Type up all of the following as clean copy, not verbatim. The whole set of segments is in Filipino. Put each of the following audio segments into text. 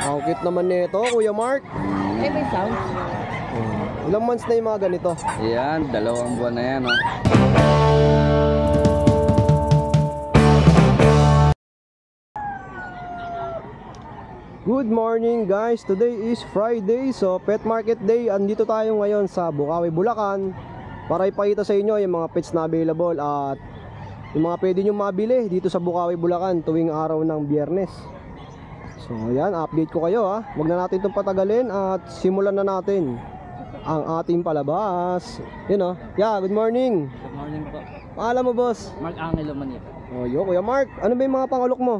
Ang cute naman nito, Kuya Mark. Eh, may sound. Ilang months na yung mga ganito? Yan, 2 buwan na yan, oh. Good morning guys, today is Friday, so pet market day. Andito tayo ngayon sa Bukawi, Bulacan para ipakita sa inyo yung mga pets na available at yung mga pwede nyo mabili dito sa Bukawi, Bulacan tuwing araw ng Biyernes. So yan, update ko kayo ha. Huwag na natin itong patagalin at simulan na natin ang ating palabas. Yun o, yeah, good morning. Good morning po. Paalam mo boss? Mark Angelo Manito. Oh, yo, Kuya Mark, ano ba yung mga pangalok mo?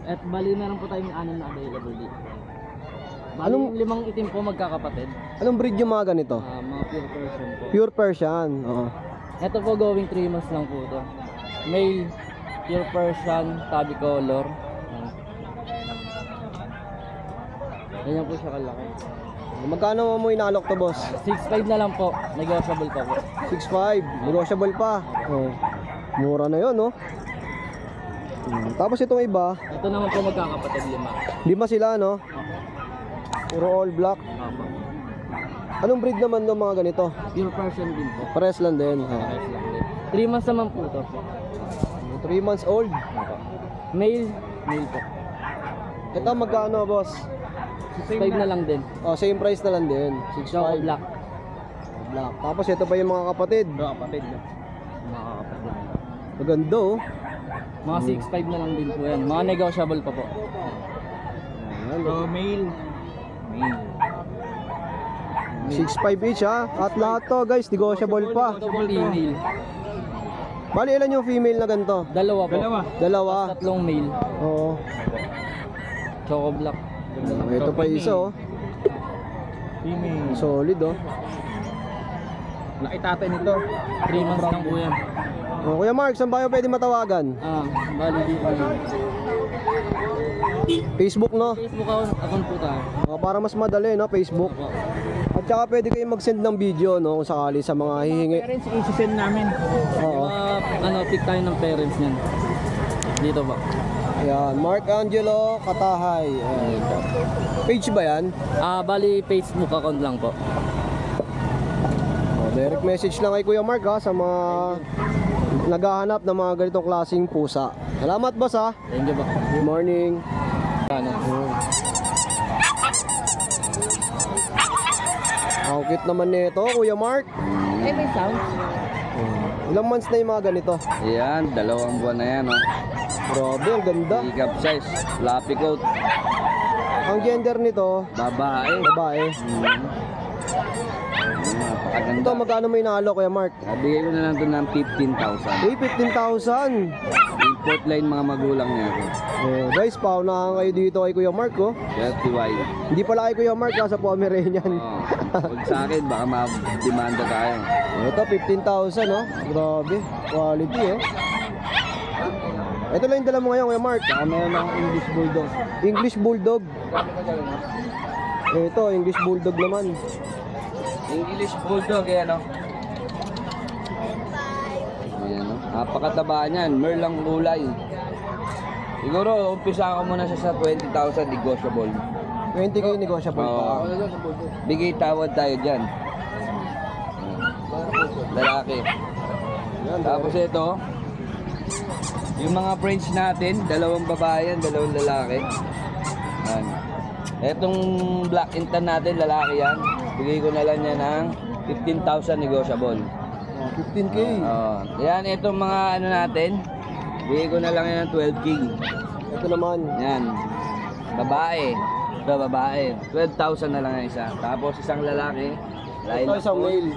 At bali na lang po tayong 6 na available dito. Bali Anong- yung 5 itim po magkakapatid. Anong breed yung mga ganito? Mga pure Persian po. Pure Persian. Oo. Ito po going 3 months lang po ito. Male, pure Persian, tabby color. Ganyan po siya kalaki. Magkano mo inaalok to boss? 6'5 na lang po. Negotiable pa po. 6'5", negotiable pa. Oh. Mura na 'yon, no? Tapos itong iba, Ito naman po magkakapatid 5. 5 sila, no? Puro all black. Opo. Anong breed naman ng mga ganito? Pure Persian din po. Pares lang din. Pares lang din. 3 months naman po ito. 3 months old. Male, male po. Ito magkano, boss? 6'5 na lang din. Oh, same price na lang din. Choco 6'5". black. Black. Tapos ito pa yung mga kapatid. Kapatid na. Mga kapatid. Maganda, oh. Mga 6'5 na lang din po yan. Mga negotiable pa po. Ayan, So, male. Male. 6'5" each, ha? At lahat to, guys, negotiable pa. Ito po female. Bali, ilan yung female na ganito? Dalawa po. Dalawa. Tatlong male. Oo. Choco black. Ito pa isa, oh. Female. Solid, oh. Laki tatay nito. 3 months lang po yan. Oh, Kuya Mark, saan ba kayo pwede matawagan? Bali dito. Facebook, no? Facebook account po tayo. Oh, para mas madali, no? Facebook. Opo. At saka pwede kayong mag-send ng video, no? Kung sakali sa mga hihingi. Parents, isi-send namin. Oo. Pick tayo ng parents niyan. Dito ba? Ayan, Mark Angelo Katahay. Ayan. Page ba yan? Bali Facebook account lang po. Oh, direct message lang kay Kuya Mark, ha? Sa mga naghahanap ng mga ganitong klaseng pusa. Salamat, boss, ha? Thank you ba? Good morning. Ano? Ang cute naman nito, Kuya Mark. Eh, may sound. Ilang months na yung mga ganito? Yan, 2 buwan na yan, oh. Grabe, ang ganda. Big up size, fluffy coat, Ang gender nito, babae. babae. Napakaganda. Ito, magkano may inaalok, Kuya Mark? Bigay ko na lang doon ng 15,000. Uy, 15,000. Import line mga magulang niya ako. Oh, guys, paunahan kayo dito kay Kuya Mark, oh. TY. Hindi pala kay Kuya Mark, ha, sa Pomeranian. Oh, huwag sa akin, baka ma-demanda tayo. Ito, 15,000, oh. Grabe, quality, eh. Ito lang yung dala mo ngayon, Kuya Mark. Saka meron akong English Bulldog. English Bulldog. Ito, English Bulldog naman. English Bulldog, ayan, oh. Ayan, oh. Napakataba niyan, merlang kulay. Siguro, umpisa ko muna siya sa 20,000 negotiable. 20k negotiable pa. Bigay tawad tayo dyan. Lalaki. Yan, Tapos ito, yung mga French natin, 2 babae yan, 2 lalaki. Yan. Etong black and tan natin, lalaki yan. Bigay ko na lang yan ng 15,000 negotiable. 15k. Yan, itong mga ano natin, bigay ko na lang yan ng 12K. Ito naman. Yan. Babae. Ito, babae. 12,000 na lang ang isa. Tapos isang lalaki. Ito isang male.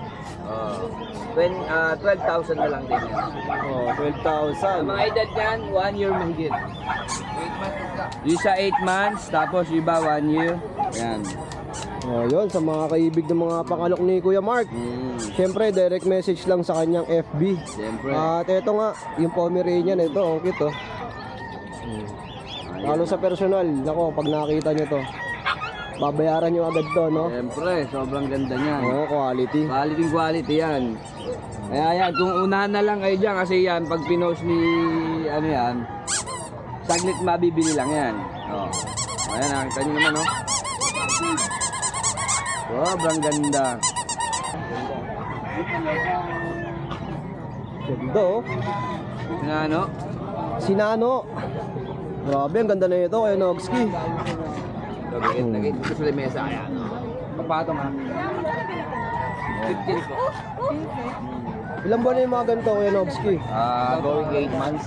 12,000 na lang din yan. Oh, Ang 12,000. mga edad yan, 1 year mahigit. Yung sa 8 months, tapos yung iba 1 year. Yan. Oh, yun, sa mga kaibig ng mga pangalok ni Kuya Mark. Siyempre, direct message lang sa kanyang FB. Siyempre. At ito nga, yung Pomeranian, ito, ang cute, oh. Lalo sa personal, nako, pag nakita nyo to, babayaran nyo agad to, no? Siyempre, sobrang ganda niyan. Oo, quality. Quality yan. Kaya yan, kung unahan na lang kayo dyan, kasi yan, pag pinost ni, ano yan, saglit mabibili lang yan. Oh. Ayan, nakita nyo naman, oh. Sobrang ganda. Ganda oh. Na ano? Sinano. Grabe, ang ganda na ito kay Nogski. Lagay dito sa lamesa. Ayan. Papatong ha. 15 po. Ilan ba na yung mga ganito kay Nogski? Going 8 months.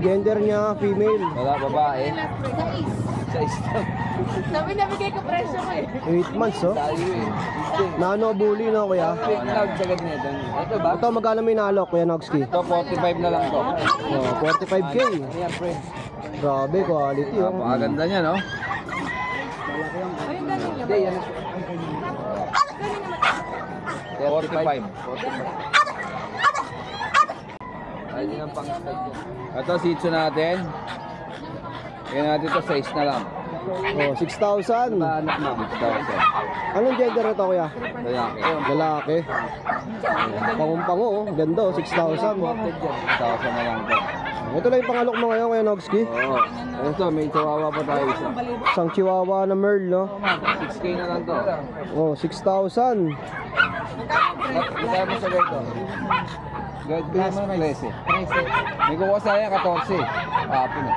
Gender niya, female. Wala, babae. Sa isang. Sabi nabigay ko presyo ko eh. 8 months oh. Tayo eh. Nano bully no kuya? Tawag sagad nito. Ito ba? Ito magkano may nalok kuya Nogski? Ito 45 na lang to. Oh, 45k. Ayan, pre. Grabe, quality oh. Napakaganda niya, no? Ayun, galing niya. Hindi, yan. 45. Ayun ang pang-style dyan. Ito, sitso natin. Kaya natin ito, 6 na lang. Oh, 6,000. Anak mo. 6,000. Anong gender nito kuya? Lalaki. Lalaki. Pangumpango oh. Ganda oh, 6,000. 6,000 na lang to. Ito lang yung pangalok mo ngayon kuya Nogski. Oo. Ito, may chihuahua pa tayo isa. Isang chihuahua na Merl no. 6K na lang to. Oh, 6,000. Magkano mo sa ganito? Bigyan mo naman 13. May kukuha sa kanya 14. Kapon eh.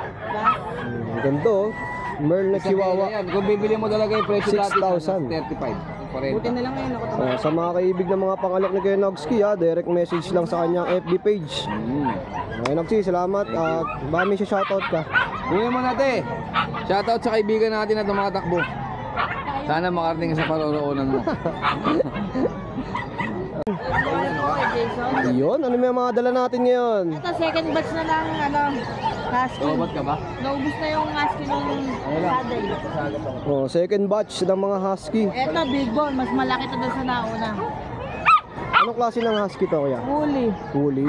Ang ganda oh. Merl na chihuahua. Yan. Kung bibili mo talaga yung presyo dati, 6,000. 35. 40. na lang ngayon ako. Oh, sa mga kaibig ng mga pangalok ni Kuya Nogski ha, direct message lang sa kanyang FB page. Okay Nogski, salamat at baka may shoutout ka. Tingnan mo natin. Shoutout sa kaibigan natin na tumatakbo. Sana makarating sa paroroonan mo. Jason. Yun, ano may mga dala natin ngayon? Ito, second batch na lang, husky. Robot ka ba? Naubos na yung husky nung saddle. Oh, second batch ng mga husky. Ito, big bone. Mas malaki ito doon sa nauna. Anong klase ng husky to kuya? Huli. Huli.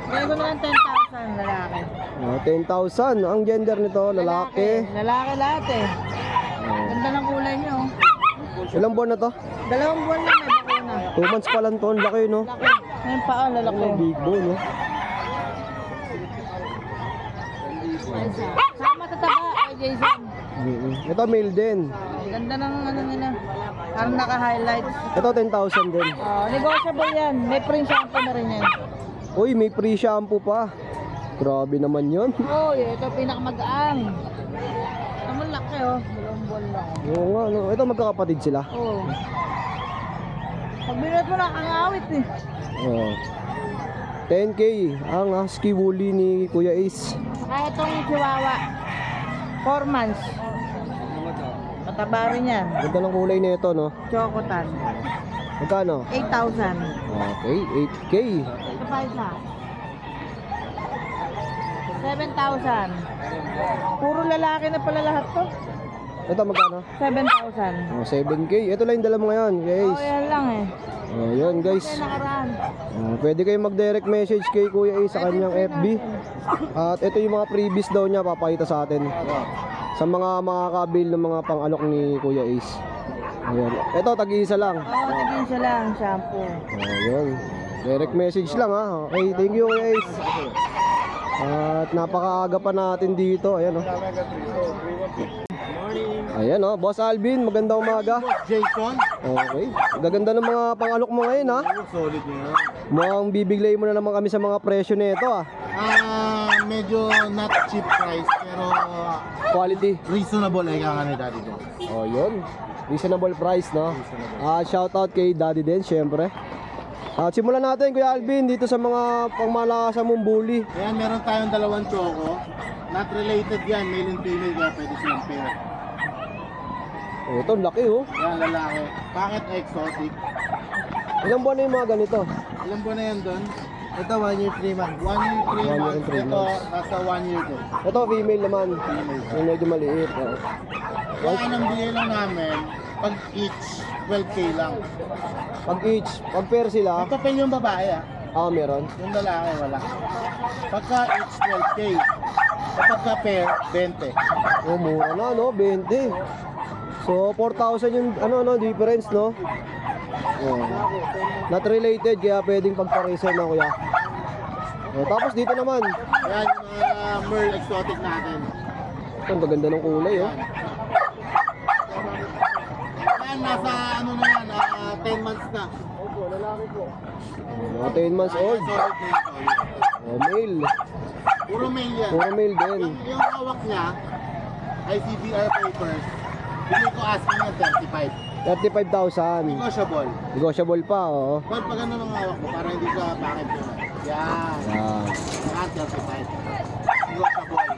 Kaya ko naman 10,000 lalaki. Oh, 10,000. Ang gender nito, lalaki. Lalaki lahat eh. Oh. Ganda ng kulay niya oh. Ilang buwan na to? 2 buwan lang may bakuna. 2 months pa lang to, ang laki no? Laki. Ngayon pa oh, lalaki. Oh, big bone no? Sama tataba kay Jason. Ito male din. Ganda ng ano nila. Parang naka-highlights. Ito 10,000 din. Negotiable yan. May print shampoo na rin yan. Uy, may free shampoo pa. Grabe naman yun. Ito pinakamagaan. Naman laki oh. 2 buwan lang. Oo nga, no. Ito magkakapatid sila. Oo. Pag binuhat mo nakangawit eh. Oh. 10k ang husky woolly ni Kuya Ace. Saka itong chihuahua. 4 months. Mataba rin yan. Ganda ng kulay nito, no? Chocotan. Magkano? 8,000. Okay, 8k. Ito pa isa. 7,000. Puro lalaki na pala lahat to. Ito magkano? 7,000. Oh, 7k. Ito lang yung dala mo ngayon, Kuya Ace. Yan lang eh. Oh, yun guys. Kaya nakaraan. Pwede kayong mag-direct message kay Kuya Ace sa kanyang FB. At ito yung mga freebies daw niya papakita sa atin. Sa mga makakabil ng mga pang-alok ni Kuya Ace. Ayan. Ito, tag-iisa lang. Tigin siya lang, shampoo. Ayun. Direct message lang ha. Okay, thank you Kuya Ace. At napakaaga pa natin dito. Ayan oh. Ayan oh, Boss Alvin, magandang umaga. Jason, Okay. Gaganda ng mga pangalok mo ngayon ha. solid niya. Mukhang bibiglay mo na naman kami sa mga presyo nito ah. Medyo not cheap price pero Quality. reasonable ay kaka ni Daddy Joe. Oh, yun. Reasonable price, no? Shout out kay Daddy din, syempre. At simulan natin, Kuya Alvin, dito sa mga pangmalakasan mong bully. Ayan, meron tayong 2 choco. Not related yan, male and female kaya pwede silang pair. Oh, ito, laki oh. Yan, lalaki. Bakit exotic? Ilang buwan na yung mga ganito? Ilan po na yan doon? Ito, 1 year 3 months. 1 year 3 1 year months. and 3 Ito, months. nasa 1 year din. Ito, female naman. Yung medyo maliit. Oh. Kaya ang bigay lang namin, pag each, 12k lang. Pag each, pag pair sila, Ito pa yung babae meron. Yung lalaki, wala. Pagka each, 12k. Kapag ka pair, 20. Oh, mura na, no? 20. So, 4,000 yung, difference, no? Oh. Not related, kaya pwedeng pagpareser na, Kuya. Oh, tapos dito naman, Ayan yung mga Merl exotic natin. Ang gaganda ng kulay, oh. Yan, nasa ano na yan, 10 months na. Mga 10 months old. Solid na ito. Oh, male. Puro male yan. Puro male din. Yung hawak niya, ICBR papers, bili ko asking ng 35,000. 35. Negotiable. Negotiable pa, oh. Pag ano ng hawak mo, para hindi siya bakit yun. Yan. Yan. Yan, 35. Negotiable.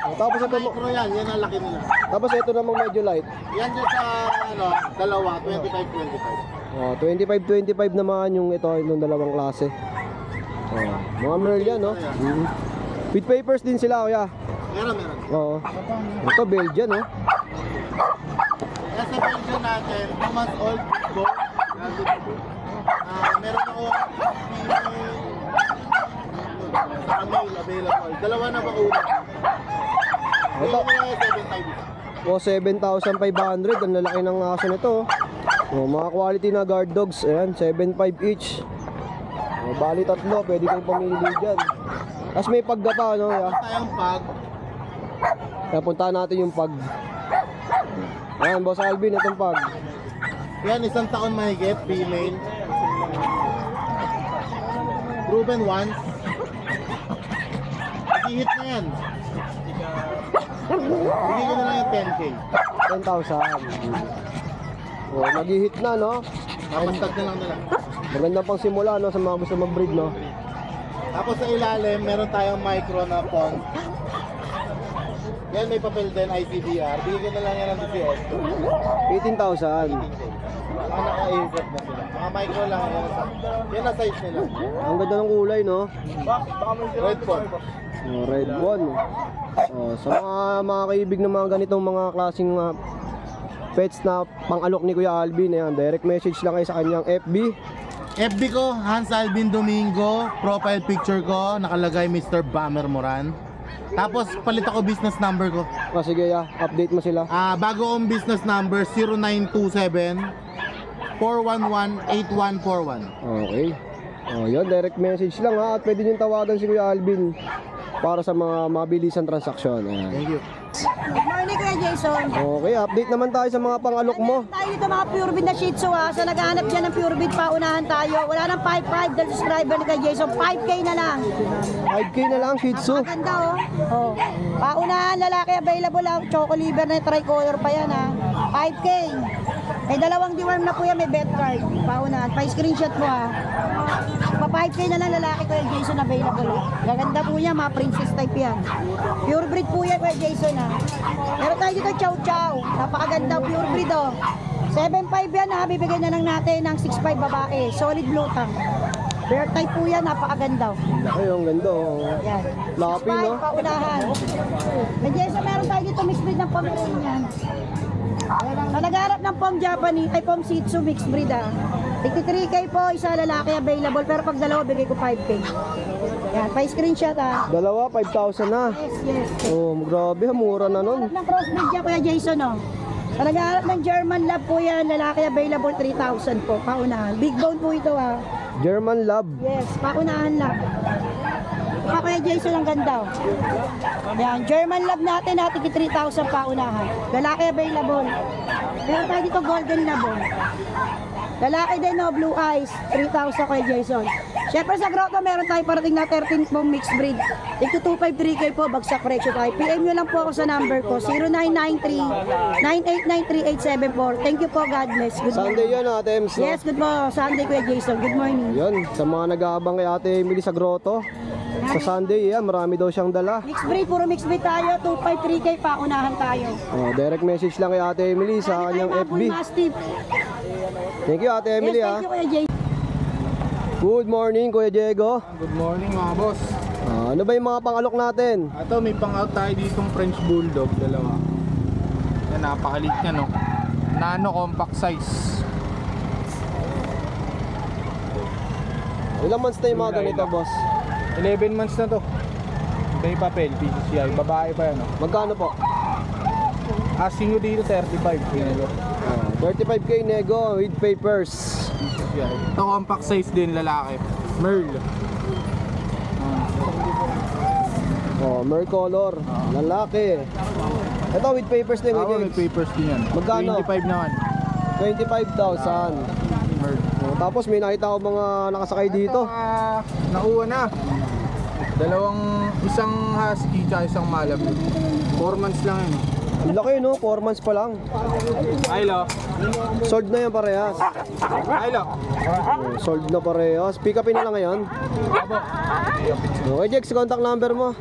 Oh, tapos ito, Micro yan, yan ang laki nila. tapos ito namang medyo light. Yan dyan sa, ano, dalawa, 25-25. Oh, 25-25 naman yung ito, yung dalawang klase. Oh, mga Merl yan, no? With papers din sila, kuya. Meron. Oo. Ito, Belgian, no? Yan sa Belgian natin, 2 months old, go. Meron ako sa mail available. Dalawa na ba una? Ito. Ito. O, 7,500. Ang lalaki ng aso nito, oh. Oh, mga quality na guard dogs. Ayan, 7,500 each. Oh, bali tatlo, pwede kang pamili dyan. Tapos may pagga pa, no? Yeah. Tayong pag. Kaya puntahan natin yung pag. Ayan, Boss Alvin, itong pag. Yan, 1 taon mahigit, female. Proven once. Hihit na yan. Bigay ko na lang yung 10K. 10,000. Oh, nag-hit na, no? Kapastag na lang nila. Maganda pang simula, no? Sa mga gusto mag-breed, no? Tapos sa ilalim, meron tayong micro na pond. Yan, may papel din, ICBR. Bigay ko na lang yan ng 18,000. 18. Mga naka-airdrop na sila. Mga micro lang yan ang size nila. Ang ganda ng kulay, no? Red pond. Oh, red one. Oh, sa mga kaibig ng mga ganitong mga klaseng pets na pang-alok ni Kuya Alvin, ayan, direct message lang kayo sa kanyang FB. FB ko, Hans Alvin Domingo. Profile picture ko, nakalagay Mr. Bummer Moran. Tapos palit ako business number ko. Oh, sige, update mo sila. Bago kong business number, 0927 411-8141. Okay. Oh, yun, direct message lang, ha. At pwede nyo tawagan si Kuya Alvin para sa mga mabilisang transaksyon. Ayan. Thank you. Good morning, Kuya Jason. Okay, update naman tayo sa mga pang-alok mo. Tayo dito mga pure breed na Shih Tzu ha. Sa naghahanap dyan ng pure breed, paunahan tayo. Wala nang 5.5 dahil subscriber ni Kuya Jason. 5K na lang. 5K na lang, Shih Tzu. Napakaganda oh. Paunahan, lalaki available lang. Choco liver na tricolor pa yan ha. 5K. May dalawang deworm na po yan, may bet card. Paunahan, pa-screenshot mo ha. Pa 5K na lang lalaki Kuya Jason available ha. Gaganda po niya, mga princess type yan. Pure breed po yan Kuya Jason ha. Meron tayo dito chow chow. Napakaganda pure breed oh. 7.5 yan ha, bibigyan na lang natin ng 6.5 babae. Solid blue tongue. Bear type po yan, napakaganda. Ay, ang ganda, oh. Yan. Lapi, 6.5 no? paunahan. Kuya Jason, meron tayo dito mixed breed ng Pomeranian. Sa nagharap ng Pom Japanese, ay Pom Shih Tzu mixed breed ah. 53K po, isa lalaki available, pero pag dalawa bigay ko 5K. Yan, pa-screenshot ah. Dalawa, 5,000 na. Yes. Oh, grabe, mura na nun. Nagharap ng crossbreed yan Kuya Jason oh. Sa nagharap ng German Lab po yan, lalaki available 3,000 po, paunahan. Big bone po ito ah. German Lab. Yes, paunahan lang. Pa Kuya Jason ang ganda oh. Yan, German Lab natin, natin 3,000 paunahan. Lalaki available. Meron tayo dito Golden Lab oh. Lalaki din no, blue eyes, 3,000 Kuya Jason. Siyempre sa grotto meron tayo parating na 13 pong mixed breed. Ito 253K po, bagsak presyo tayo. PM nyo lang po ako sa number ko, 0993-9893874. Thank you po, God bless. Good Sunday morning. yan, Ate Ems, no? Yes, good morning. Sunday Kuya Jason, good morning. Yun, sa mga nag-aabang kay Ate Emily sa grotto. Sa Sunday, yan, marami daw siyang dala. Mixed breed, puro mixed breed tayo, 253K pa, unahan tayo. Oh, direct message lang kay Ate Emily sa kanyang FB. Mastiff. Thank you, Ate Emily, Yes, ha. thank you Kuya Jason. Good morning, Kuya Diego. Good morning mga boss. Ano ba yung mga pang-alok natin? Ito, may pang-out tayo ditong French Bulldog, dalawa. Yan, napakalit niya, no? Nano compact size. Ilang months na yung mga ganito, boss? 11 months na to. May papel, PCCI. Babae pa yan, no? Magkano po? Asking nyo dito, 35. Pinalo. 35K nego with papers. PCCI. Ito, compact size din, lalaki. Merl. Oh, mer color, lalaki. Ito with papers din, Ako, Kuya may Jegs. papers din yan. Magkano? 25 naman. 25,000. Oh, tapos may nakita ko mga nakasakay dito. Nakuha na. Isang husky tsaka isang malamute. 4 months lang yun. Ang laki no, 4 months pa lang. Aylo. Sold na yan parehas. Aylo. Oh, sold na parehas. Pick upin na lang ngayon. Okay, Jex, contact number mo.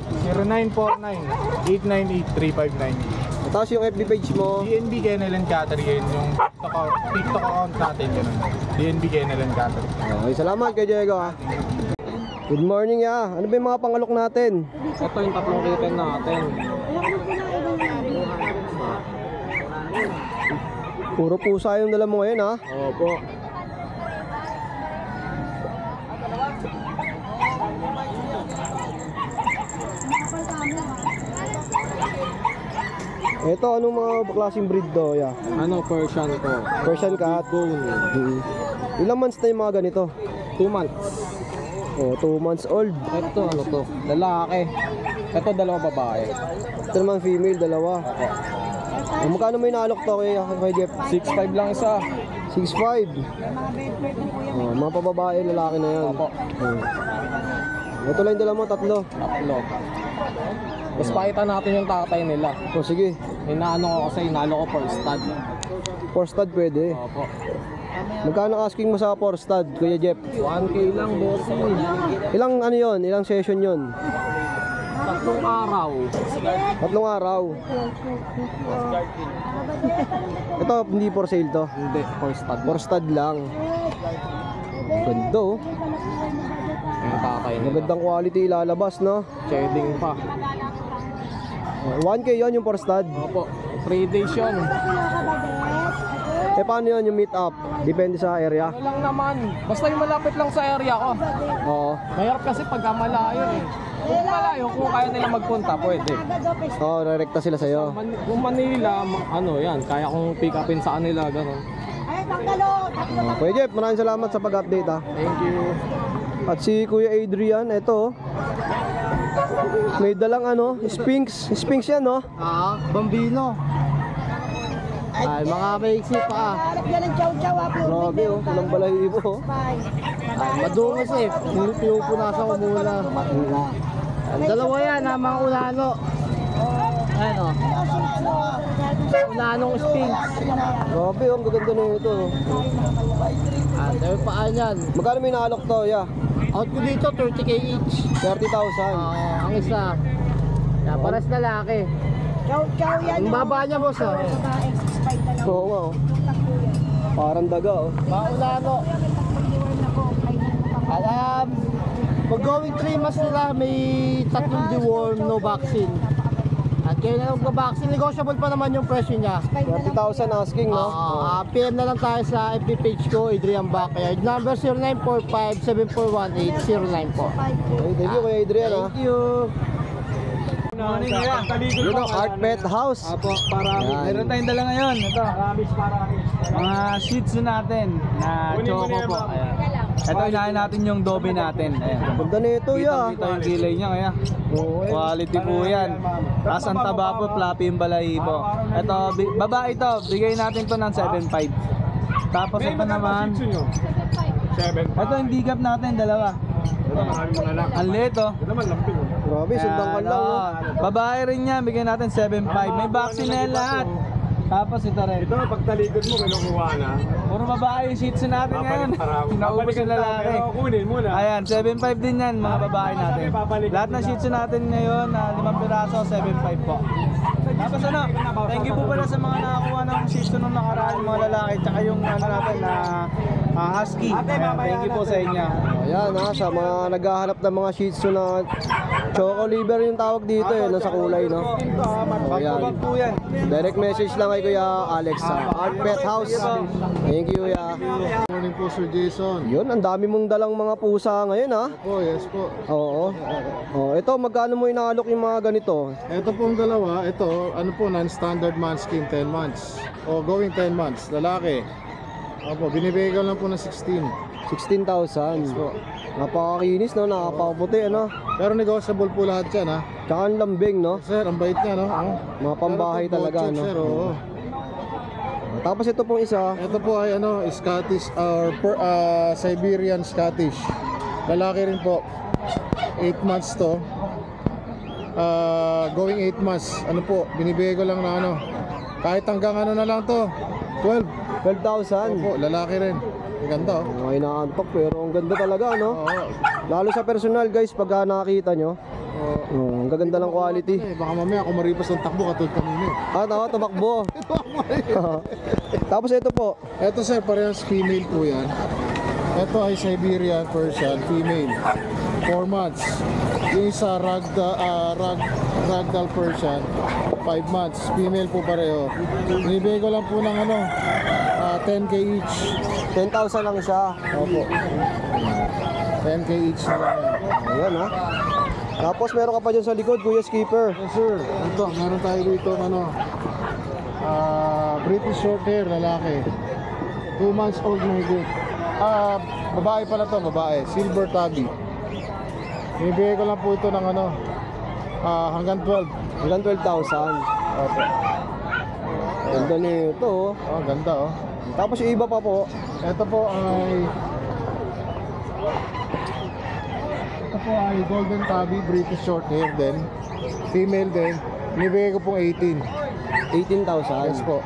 0949-898-359. Tapos yung FB page mo. DNB Kennel and Cattery yun yung TikTok account natin yun. DNB Kennel and Cattery. Okay, salamat kay Diego ha. Good morning ya. Ano ba yung mga pangalok natin? Ito yung tatlong kitten natin. Puro pusa yung dala mo ngayon ha. Opo. Ito, anong mga klaseng breed to ya? Ano, Persian ko? Persian cat. Ilang months na yung mga ganito? 2 months. Oh, 2 months old. Ito, ano to? Lalaki. Ito, dalawa babae. Ito naman female, dalawa. Oh, magkano may naalok to kay Jeff? 6'5 lang isa. 6'5". Oh, mga pababae, lalaki na yan. Opo. Oh. Ito lang yung dala mo, tatlo. Tatlo. Tapos pakita natin yung tatay nila. Oh, sige. Inaano ko kasi, inalo ko for stud. For stud pwede. Opo. Magkano asking mo sa for stud, Kuya Jeff? 1K lang, bossing. Ilang ano yon? Ilang session yon? 3 araw. 3 araw. Ito, hindi for sale to. Hindi, for stud. For stud lang. Ganda oh. Yung tatay nila. Magandang quality ilalabas, no? Shading pa. 1K yon yung for stud. Opo. 3 days yun. Eh paano yun yung meet up? Depende sa area. Ano lang naman. Basta yung malapit lang sa area ko. Oo. Mahirap kasi pagka malayo eh. Kung malayo, kung kaya nila magpunta, pwede. Oo, direkta sila sa'yo. Kung Manila, ano yan, kaya kong pick upin sa kanila, gano'n. Kuya Jeff, maraming salamat sa pag-update ha. Thank you. At si Kuya Adrian, eto oh. May dalang ano, Sphinx. Sphinx yan no? Bambino. Ay, mga basic pa. Harap yan ng chow-chow ha. Grabe oh, walang balahibo oh. Madungis eh. Hindi pinupunasan ko muna. Dalawa yan ha, mga unano. Ayan o. Unanong Sphinx. Grabe oh, ang gaganda na ito oh. Dahil paan yan. Magkano may naalok to, ya? Out ko dito, 30k each. 30,000. Ang isa. Paras lalaki. Chow-chow yan. Ang baba niya, boss, oh. Babae, 6'5 na lang. Oo nga oh. Parang daga oh. Maulano. Mag-going 3 months nila, may tatlong deworm, no vaccine. At kayo na lang vaccine, negotiable pa naman yung presyo niya. 30,000 asking no? PM na lang tayo sa FB page ko, Adrian Backyard. Number 0945-7418-094. Okay, thank you Kuya Adrian ha. Thank you. Morning, kuya. Yun ang Art Pet House. Apo, para Yan. meron tayong dala ngayon. Ito. Mga shih tzu natin na choco po. Ayan. Ito, inahin natin yung dobe natin. Ayan. Ganda na ito ya. Kita yung kilay niya kaya. Quality po yan. Tapos ang taba po, fluffy yung balahibo. Ito, babae ito. Bigay natin to ng 7.5. Tapos ito naman. Ito yung digap natin, dalawa. Ang liit oh. Grabe, sundang ka lang oh. Babae rin yan, bigyan natin 7.5. May vaccine na yan lahat. Tapos ito rin. Ito, pagtalikod mo, kinukuha na. Puro babae yung shih tzu natin ngayon. Naubos yung lalaki. Pero kunin mo na. Ayan, 7.5 din yan mga babae natin. Lahat ng shih tzu natin ngayon, 5 piraso, 7.5 po. Tapos ano, thank you po pala sa mga nakakuha ng shih tzu nung nakaraan, yung mga lalaki, tsaka yung ano natin na husky. Ayan, thank you po sa inyo. Ayan ha, sa mga naghahanap ng mga shih tzu na choco liver yung tawag dito eh, nasa kulay no. Ayan. Bag po yan. Direct message lang kay Kuya Alex sa Art Pet House. Thank you ya. Morning po, Sir Jason. Yun, ang dami mong dalang mga pusa ngayon ha. Po, yes po. Oo. Oh, ito magkano mo inaalok yung mga ganito? Ito pong dalawa, ito, ano po, non-standard manskin, 10 months. O, going 10 months, lalaki. Opo, binibigay ko lang po ng 16. 16,000. Po. Napakakinis no, nakakaputi ano. Pero negotiable po lahat yan ha. Tsaka ang lambing, no? Sir, ang bait niya, no? Mga pambahay Pero po, talaga, butchok, no? Sir, oo. Tapos ito pong isa, Ito po ay ano, Scottish or Siberian Scottish. Lalaki rin po. 8 months to. Going 8 months. Ano po, binibigay ko lang na ano. Kahit hanggang ano na lang to. 12. 12,000. Opo, lalaki rin. Ang ganda, oh. Okay, naantok pero ang ganda talaga, no? Oo. Lalo sa personal, guys, pagka nakakita nyo. Ang gaganda ng quality. Baka mamaya ako maripas ng takbo katulad kanina. Tama, tumakbo. Tapos ito po, Ito sir, parehas female po yan. Ito ay Siberian Persian, female. 4 months. Yung isa Ragdoll Persian, 5 months. Female po pareho. Binibigay ko lang po ng ano, 10k each. 10,000 lang siya. Opo. 10k each na lang yan. Ayan, ha. Tapos meron ka pa dyan sa likod, Kuya Skipper. Yes sir. Ito, meron tayo dito ano, British Shorthair, lalaki. 2 months old na higit. Babae pala to, babae. Silver Tabby. Bibigay ko lang po ito ng ano, hanggang 12. Hanggang 12,000. Opo. Ganda nito, oh. Oh, ganda oh. Tapos yung iba pa po, Ito po ay Golden Tabby, British Shorthair din. Female din. Binibigay ko pong 18. 18,000. Yes po.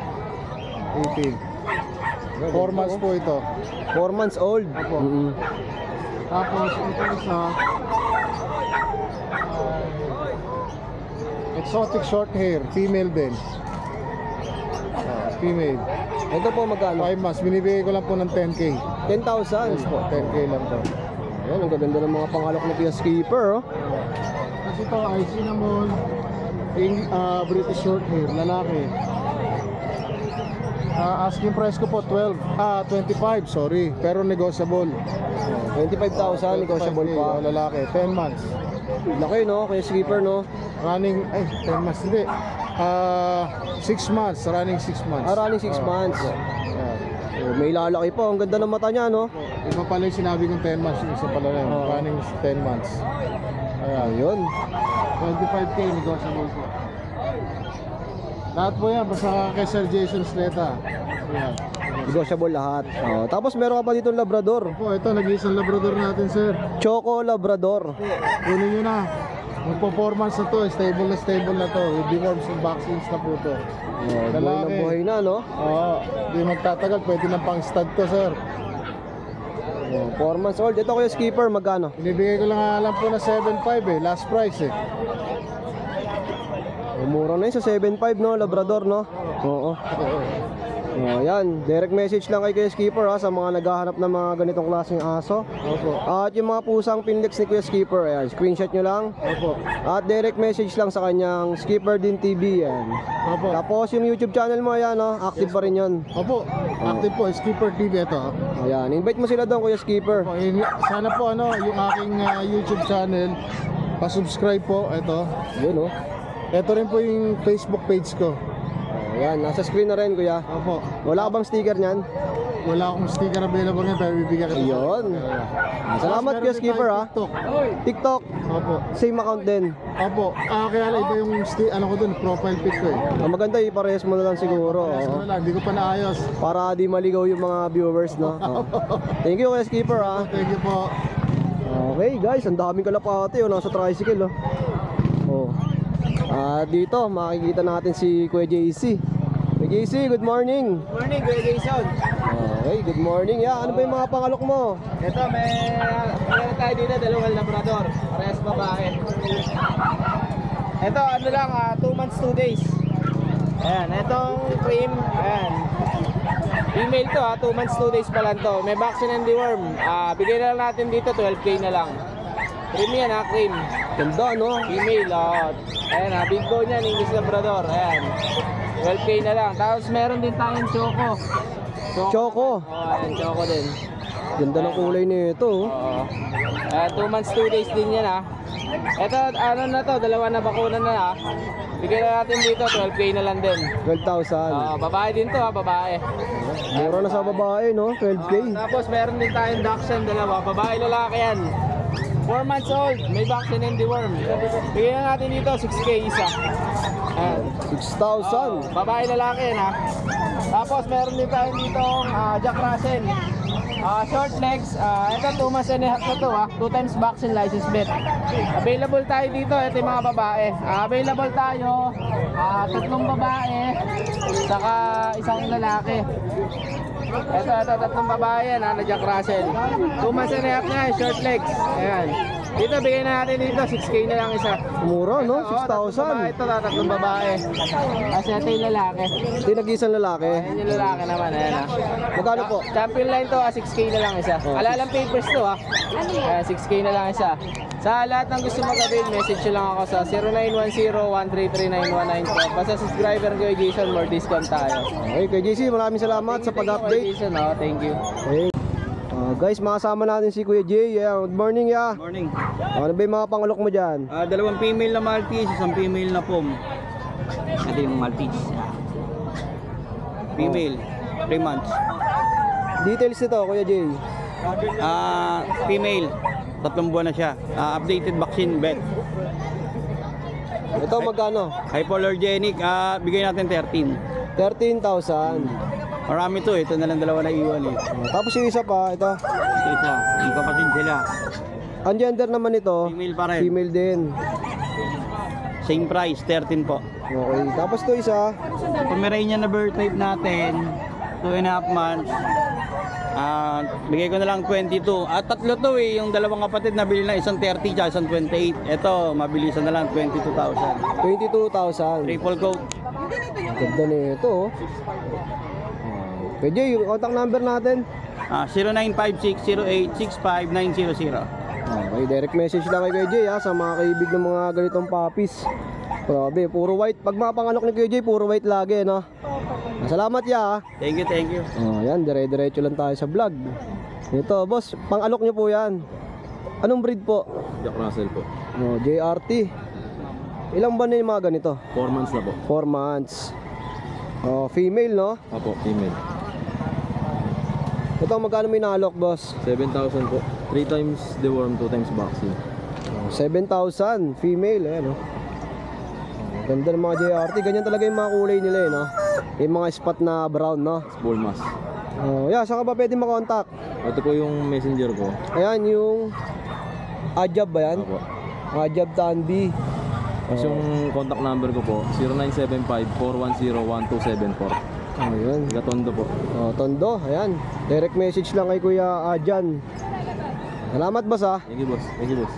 18. 4 months po ito. 4 months old. Opo. Tapos ito isa exotic short hair, female din. Female. Ito po magkano? 5 months, binibigay ko lang po ng 10k. 10,000. Yes po, 10k lang po. Ayan, ang gaganda ng mga pangalok ni Kuya Skipper, oh. Kasi ito ay cinnamon, British short hair, lalaki. Asking price ko po 25, sorry, pero negotiable. 25,000, negotiable pa. Lalaki, 10 months. Laki, no? Kuya Skipper, no? Running, 10 months hindi. 6 months, running 6 months. Running 6 months. Yeah. Oh, may lalaki po. Ang ganda ng mata niya, no? Iba pala yung sinabi kong 10 months, yung isa pala na yun. Running 10 months. Ayan. Ayun. 25k negotiable po. Lahat po yan, basta kay Sir Jason Sleta. Ayan. Negotiable lahat. Oh, tapos meron ka pa dito Labrador. Po, ito, nag-iisang Labrador natin, sir. Choco Labrador. Kunin nyo na. Magpo-4 months na to, stable na to. With deworms and vaccines na po to. Oh, buhay na buhay na, no? Oo, di magtatagal, pwede na pang stud to, sir. Oh, 4 months old. Ito Kuya Skipper, magkano? Binibigay ko lang alam po na 7.5 eh, last price eh. Oh, mura na yun sa 7.5, no? Labrador, no? Oo. Oh, yan. Direct message lang kay Kuya Skipper, ha, sa mga naghahanap ng mga ganitong klaseng aso. Opo. At yung mga pusang Pinlex ni Kuya Skipper, ayan, screenshot nyo lang. Opo. At direct message lang sa kanyang Skipper Din TV, yan. Opo. Tapos yung YouTube channel mo, ayan, no? Active pa rin yun. Opo. Active po, Skipper TV ito. Ayan, invite mo sila doon, Kuya Skipper. Opo, sana po ano, yung aking YouTube channel, pa-subscribe po, ito. Yun, oh. Ito rin po yung Facebook page ko. Ayan, nasa screen na rin, Kuya. Opo. Wala ka bang sticker niyan? Wala akong sticker available ngayon, pero bibigyan kita. Ayun. Salamat, Kuya Skipper, ha. TikTok. TikTok, Opo. same account din. Opo. Kaya lang iba yung ano ko dun, profile pic ko eh. Ang maganda, iparehas mo na lang siguro. Ano Oo. lang, hindi ko pa naayos. Para di maligaw yung mga viewers, no? Oo. Thank you, Kuya Skipper, ha. Thank you po. Okay, guys, ang daming kalapate, oh, nasa tricycle, oh. Oh. Dito, makikita natin si Kuya JC. Kuya JC, good morning. Morning, Kuya Jason. Okay, good morning. Yeah, ano ba yung mga pangalok mo? Ito, meron tayo dito, dalawang Labrador. Parehas babae. Ito, ano lang, 2 months, 2 days. Ayan, itong cream, ayan. Female to, 2 months, 2 days pa lang to. May vaccine and deworm. Bigay na lang natin dito, 12k na lang. Cream yan, cream. Ganda, no? Female, ayan, big bone yan, English Labrador. Ayan, 12k na lang. Tapos meron din tayong choco. Choco. Ayan, choco din. Ganda ng kulay nito, oh. Oo. 2 months, 2 days din yan, Ito, ano na to, dalawa na bakuna na, Bigyan na natin dito, 12k na lang din. 12,000. Babae din to, babae. Mura na sa babae, no? 12K. Tapos meron din tayong Dachshund, dalawa. Babae, lalaki yan. 4 months old, may vaccine and deworm. Bigyan natin dito 6K isa. Ayan. 6,000. Babae lalaki yan ha. Tapos meron din tayo dito Jack Russell. Short legs, ito 2 months and a half na to ha. 2 times vaccine license vet. Available tayo dito, ito yung mga babae. Available tayo, 3 babae, saka 1 lalaki. Ito, 3 babae yan na Jack Russell. 2 months and a half na, short legs. Ayan. Dito, bigyan na natin dito, 6K na lang isa. Mura, no? Ito, 6,000. Ito, 3 babae. Kasi ito yung lalaki. Hindi nag-isang lalaki. Ayan yung lalaki naman, ayan ha. Magkano po? Champion line to, 6K na lang isa. Alalang papers to ha. 6K na lang isa. Sa lahat ng gusto mag-avail, message nyo lang ako sa 0910-133-9194. Basta subscriber ko yung Jason, more discount tayo. Okay, kay JC, maraming salamat sa pag-update. Jason, thank you. Okay. Guys, makasama natin si Kuya Jay. Yeah, good morning, ya. Morning. Ano ba yung mga pangulok mo dyan? 2 female na Maltese, 1 female na Pom. Ito yung Maltese. Female, 3 months. Details nito, Kuya Jay. Female, 3 buwan na siya. Updated vaccine vet. Ito magkano? Hypoallergenic, bigay natin 13. 13,000. Marami to, ito na lang 2 na iwan eh. Tapos yung isa pa, ito. Isa, yung kapatid sila. Ang gender naman ito, Female pa rin. female din. Same price, 13 po. Okay, tapos ito isa, Pomeranian na birth type natin, 2.5 months. Bigay ko na lang 22. At 3 to eh, yung 2 kapatid nabili na, isang 30 tsaka isang 28. Ito, mabilisan na lang 22,000. 22,000. Triple coat. Ganda na ito, oh. Kuya Jay, yung contact number natin. 0956-0865-900. Okay, direct message lang kay Kuya Jay ha, sa mga kaibig ng mga ganitong puppies. Grabe, puro white. Pag mga panganok ni Kuya Jay, puro white lagi, no? Salamat ya ha. Thank you, thank you. Yan, dire-diretso lang tayo sa vlog. Ito, boss, pangalok nyo po yan. Anong breed po? Jack Russell po. JRT. Ilang buwan na yung mga ganito? 4 months na po. 4 months. Female, no? Opo, female. Ito, magkano may nalok, boss? 7,000 po. 3 times deworm, 2 times vaccine. 7,000, female, eh, no? Ganda ng mga JRT. Ganyan talaga yung mga kulay nila, eh, no? Yung mga spot na brown, no? Bull mass. Yeah, saan ka ba pwede makontak? Ito po yung messenger ko. Ayan, yung Ajab ba yan? Opo. Ajab Tanbi. Tapos yung contact number ko po, 0975-410-1274. Ayun. Taga Tondo po. Tondo, ayan. Direct message lang kay Kuya Ajan. Salamat, boss, ha? Thank you, boss. Thank you, boss.